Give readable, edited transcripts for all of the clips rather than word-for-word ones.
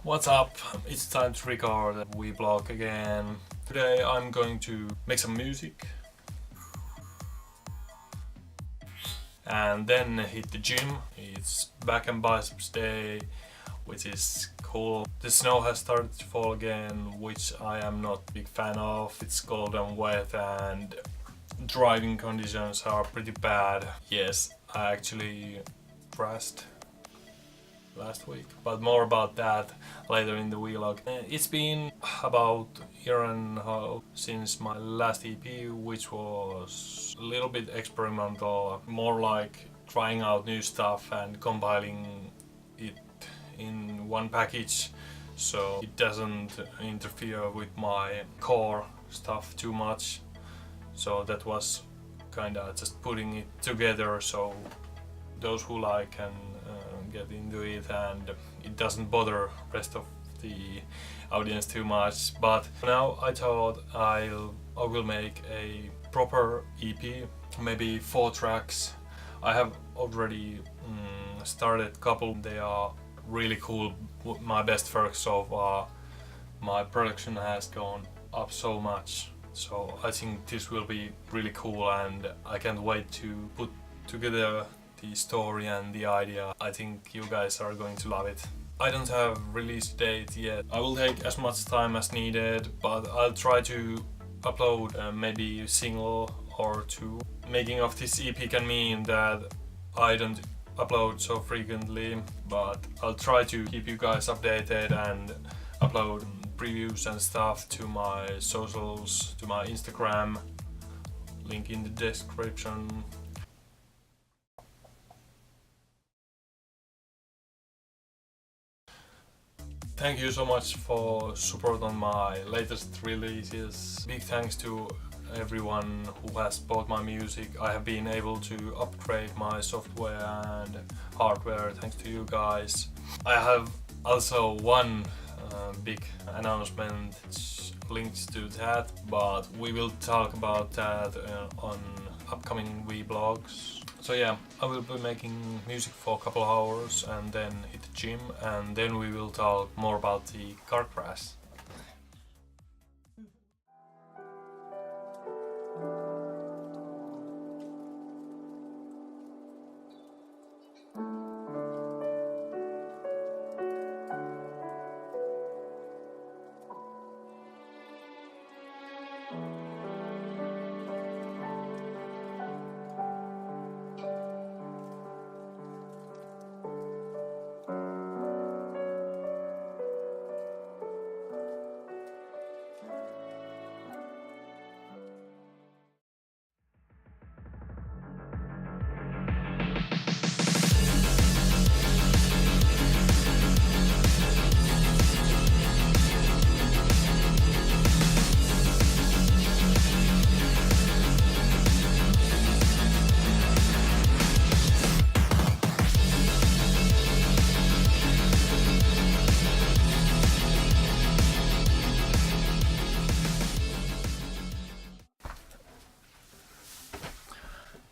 What's up? It's time to record a vlog again. Today I'm going to make some music and then hit the gym. It's back and biceps day, which is cool. The snow has started to fall again, which I am not a big fan of. It's cold and wet and driving conditions are pretty bad. Yes, I actually crashed last week, but more about that later in the vlog. It's been about a year and a half since my last EP, which was a little bit experimental, more like trying out new stuff and compiling it in one package so it doesn't interfere with my core stuff too much. So that was kinda just putting it together so those who like can get into it and it doesn't bother rest of the audience too much. But now I thought I will make a proper EP, maybe 4 tracks. I have already started a couple. They are really cool. My best work so far. My production has gone up so much. So I think this will be really cool and I can't wait to put together the story and the idea. I think you guys are going to love it. I don't have release date yet. I will take as much time as needed, but I'll try to upload maybe a single or 2. Making of this EP can mean that I don't upload so frequently, but I'll try to keep you guys updated and upload previews and stuff to my socials, to my Instagram, link in the description. Thank you so much for support on my latest releases. Big thanks to everyone who has bought my music. I have been able to upgrade my software and hardware thanks to you guys. I have also one big announcement linked to that, but we will talk about that on upcoming vlogs. So yeah, I will be making music for a couple of hours and then hit the gym, and then we will talk more about the car crash.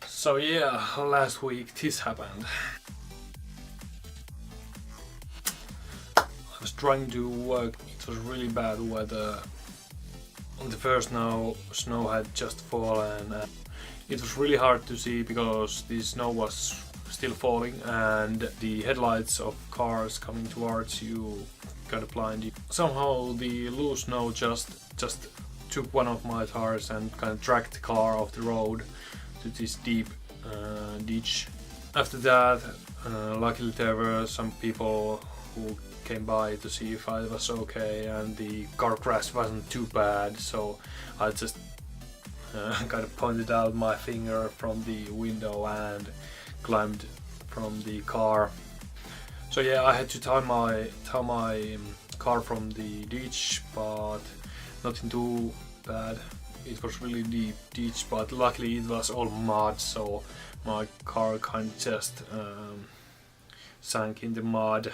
So yeah, last week this happened. I was trying to work, it was really bad weather. On the first snow had just fallen. It was really hard to see because the snow was still falling and the headlights of cars coming towards you got blinded. Somehow the loose snow just took one of my tires and kind of dragged the car off the road to this deep ditch. After that, luckily there were some people who came by to see if I was okay, and the car crash wasn't too bad, so I just kind of pointed out my finger from the window and climbed from the car. So yeah, I had to tow my car from the ditch, but nothing too bad. It was really deep ditch, but luckily it was all mud, so my car kind of just sank in the mud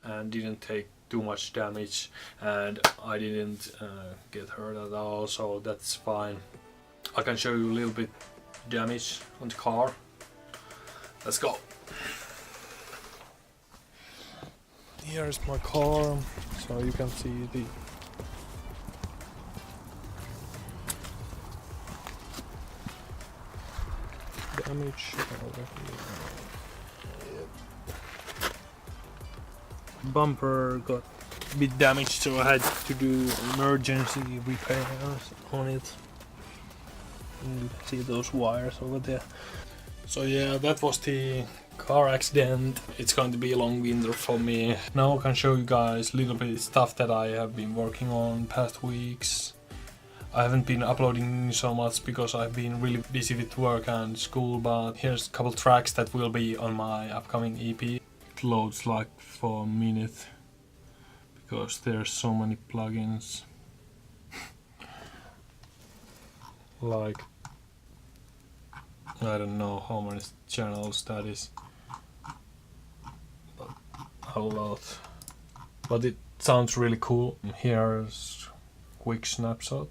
and didn't take too much damage, and I didn't get hurt at all, so that's fine. I can show you a little bit damage on the car. Let's go. Here's my car, so you can see the damage over here. Bumper got a bit damaged, so I had to do emergency repairs on it. And you can see those wires over there. So yeah, that was the car accident. It's going to be a long winter for me. Now I can show you guys a little bit stuff that I have been working on past weeks. I haven't been uploading so much because I've been really busy with work and school, but here's a couple tracks that will be on my upcoming EP. It loads like for a minute because there's so many plugins. Like, I don't know how many channels that is, but a lot. But it sounds really cool. Here's a quick snapshot.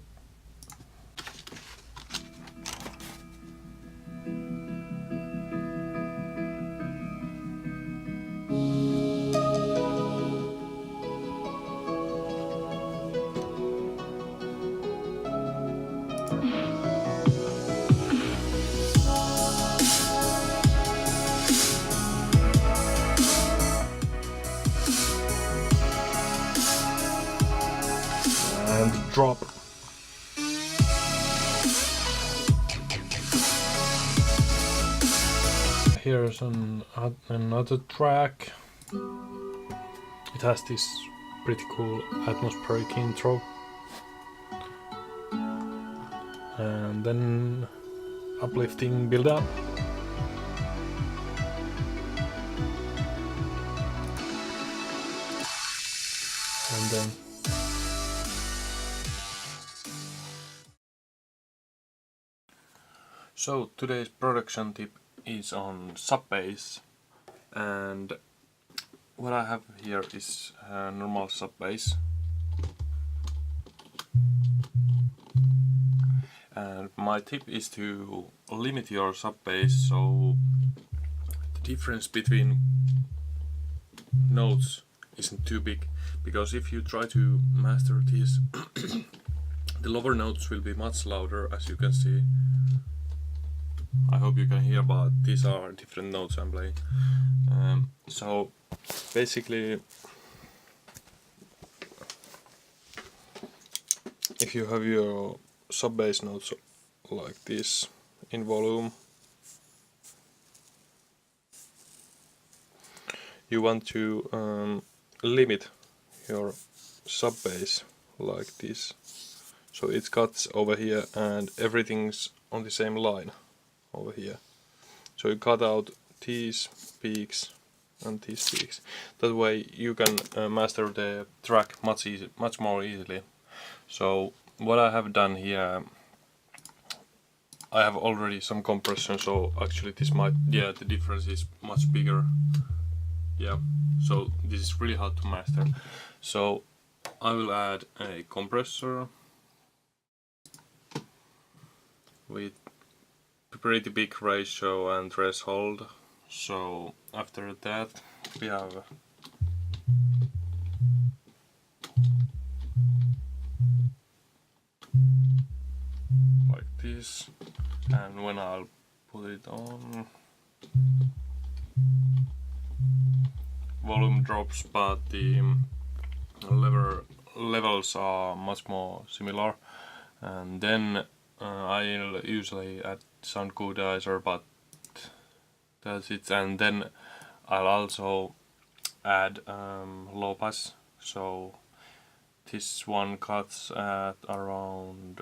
And drop. Here's another track. It has this pretty cool atmospheric intro. And then uplifting build up. And then so today's production tip is on sub bass, and what I have here is a normal sub bass, and my tip is to limit your sub bass so the difference between notes isn't too big, because if you try to master this the lower notes will be much louder, as you can see. I hope you can hear, but these are different notes I'm playing. So basically, if you have your sub bass notes like this in volume, you want to limit your sub bass like this, so it cuts over here and everything's on the same line over here. So you cut out these peaks and these peaks. That way you can master the track much more easily. So what I have done here, I have already some compression, so actually this might, yeah, the difference is much bigger. Yeah, so this is really hard to master. So I will add a compressor with pretty big ratio and threshold. So after that we have like this, and when I'll put it on, volume drops, but the levels are much more similar. And then I'll usually add sound equalizer, but that's it. And then I'll also add low pass, so this one cuts at around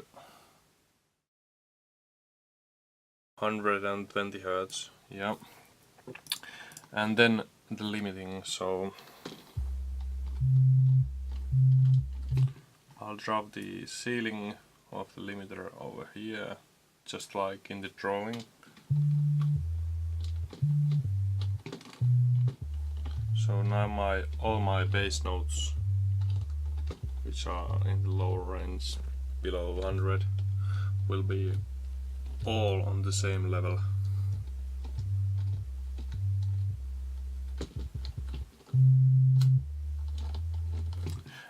120 Hz, yeah. And then the limiting, so I'll drop the ceiling of the limiter over here, just like in the drawing. So now all my bass notes, which are in the lower range below 100, will be all on the same level.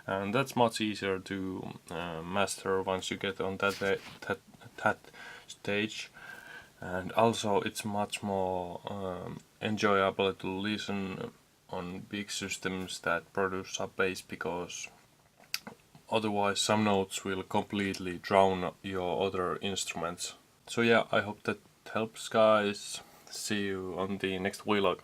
and that's much easier to master once you get on that stage. And also it's much more enjoyable to listen on big systems that produce sub bass, because otherwise some notes will completely drown your other instruments. So yeah, I hope that helps, guys. See you on the next vlog.